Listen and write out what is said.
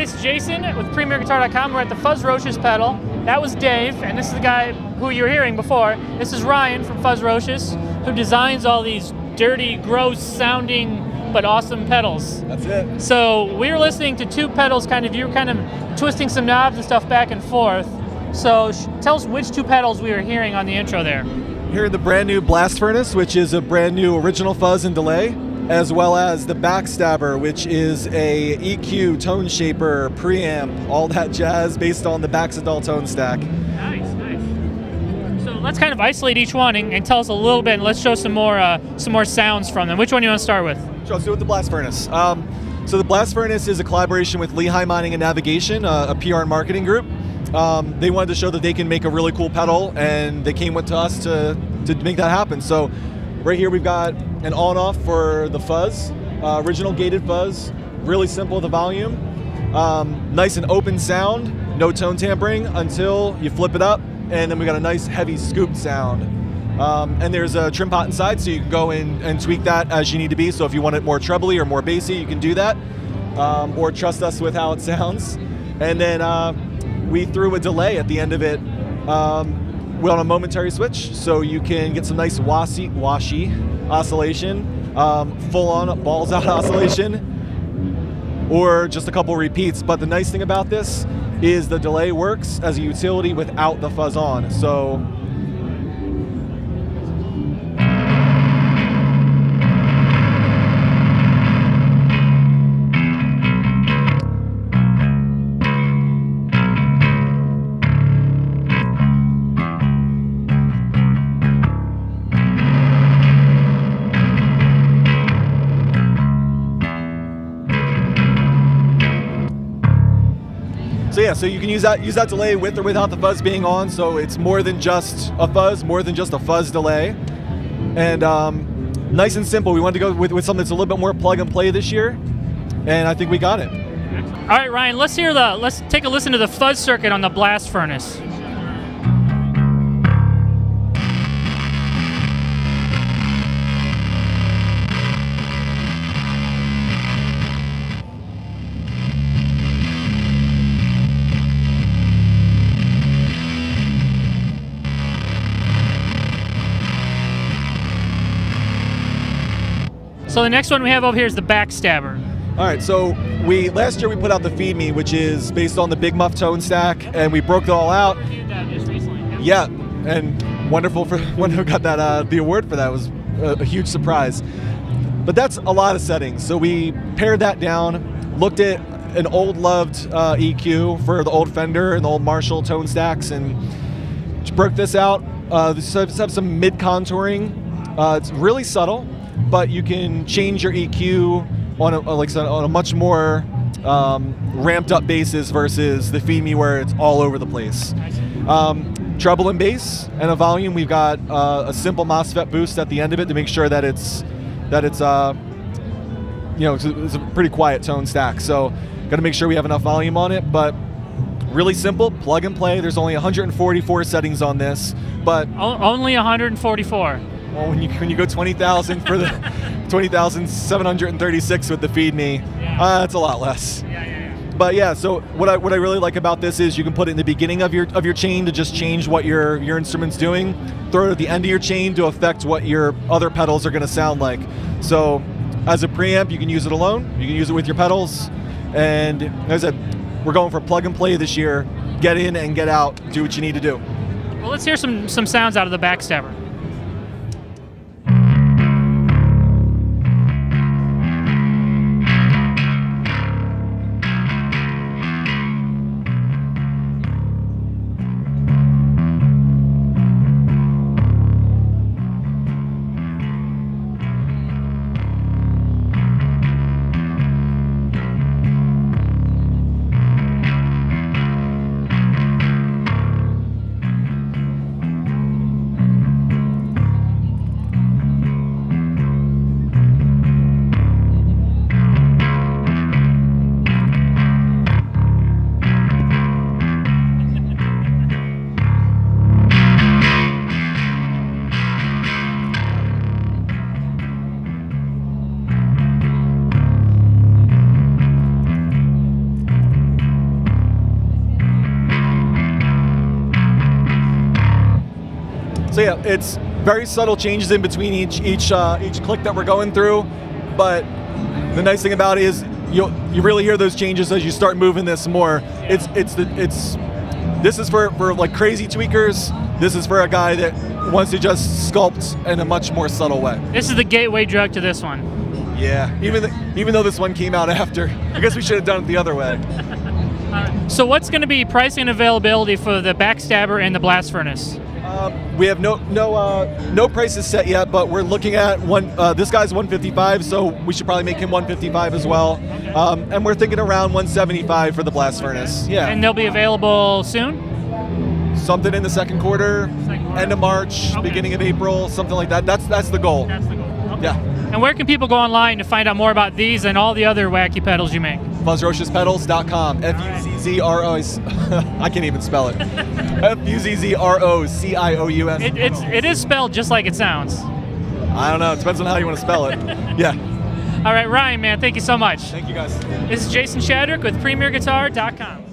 it's Jason with PremierGuitar.com. We're at the Fuzzrocious pedal. That was Dave, and this is the guy who you were hearing before. This is Ryan from Fuzzrocious, who designs all these dirty, gross sounding but awesome pedals. That's it. So we were listening to two pedals, you were kind of twisting some knobs and stuff back and forth. So tell us which two pedals we were hearing on the intro there. Here the brand new Blast Furnace, which is a brand new original fuzz and delay, as well as the Baxstabber, which is a EQ, tone shaper, preamp, all that jazz based on the Baxstabber tone stack. Nice, nice. So let's kind of isolate each one and tell us a little bit, and let's show some more sounds from them. Which one do you want to start with? Sure, let's do it with the Blast Furnace. So the Blast Furnace is a collaboration with Lehigh Mining and Navigation, a PR and marketing group. They wanted to show that they can make a really cool pedal, and they came to us to make that happen. So right here we've got an on-off for the fuzz, original gated fuzz, really simple with the volume, nice and open sound, no tone tampering until you flip it up, and then we got a nice heavy scooped sound. And there's a trim pot inside, so you can go in and tweak that as you need to be. So if you want it more trebly or more bassy, you can do that, or trust us with how it sounds. And then we threw a delay at the end of it. We're on a momentary switch, so you can get some nice washy oscillation, full-on balls-out oscillation, or just a couple repeats. But the nice thing about this is the delay works as a utility without the fuzz on. So so you can use that delay with or without the fuzz being on, so it's more than just a fuzz delay. And nice and simple. We wanted to go with something that's a little bit more plug and play this year, and I think we got it. All right, Ryan, let's take a listen to the fuzz circuit on the Blast Furnace. So the next one we have over here is the Baxstabber. All right, so last year we put out the Feed Me, which is based on the Big Muff tone stack, and we broke it all out. Just recently. Yeah, and wonderful for one who got that the award for that. Was a huge surprise. But that's a lot of settings, so we pared that down, looked at an old loved EQ for the old Fender and the old Marshall tone stacks, and just broke this out. This has some mid contouring. It's really subtle, but you can change your EQ on a much more ramped up basis versus the Feed Me where it's all over the place. Treble and bass and a volume. We've got a simple MOSFET boost at the end of it to make sure that it's it's a pretty quiet tone stack. So got to make sure we have enough volume on it, but really simple, plug and play. There's only 144 settings on this, but only 144. Well, when you go 20,000 for the 20,736 with the Feed Me, that's a lot less. But yeah, so what I really like about this is you can put it in the beginning of your chain to just change what your instrument's doing. Throw it at the end of your chain to affect what your other pedals are going to sound like. So as a preamp, you can use it alone. You can use it with your pedals. And as I said, we're going for plug and play this year. Get in and get out. Do what you need to do. Well, let's hear some sounds out of the Baxstabber. So yeah, it's very subtle changes in between each click that we're going through, but the nice thing about it is you really hear those changes as you start moving this more. This is for like crazy tweakers. This is for a guy that wants to just sculpt in a much more subtle way. This is the gateway drug to this one. Yeah, even though this one came out after, I guess we should have done it the other way. So what's going to be pricing and availability for the Baxstabber and the Blast Furnace? We have no prices set yet, but we're looking at this guy's 155, so we should probably make him 155 as well. And we're thinking around 175 for the Blast Furnace. Yeah. And they'll be available soon? Something in the second quarter, end of March, beginning of April, something like that. That's the goal. That's the goal. Okay. Yeah. And where can people go online to find out more about these and all the other wacky pedals you make? Fuzzrociouspedals.com. Fuzzrocious. I can't even spell it. Fuzzrocious. It is spelled just like it sounds. I don't know. It depends on how you want to spell it. Yeah. All right, Ryan, man, thank you so much. Thank you, guys. This is Jason Shadrick with PremierGuitar.com.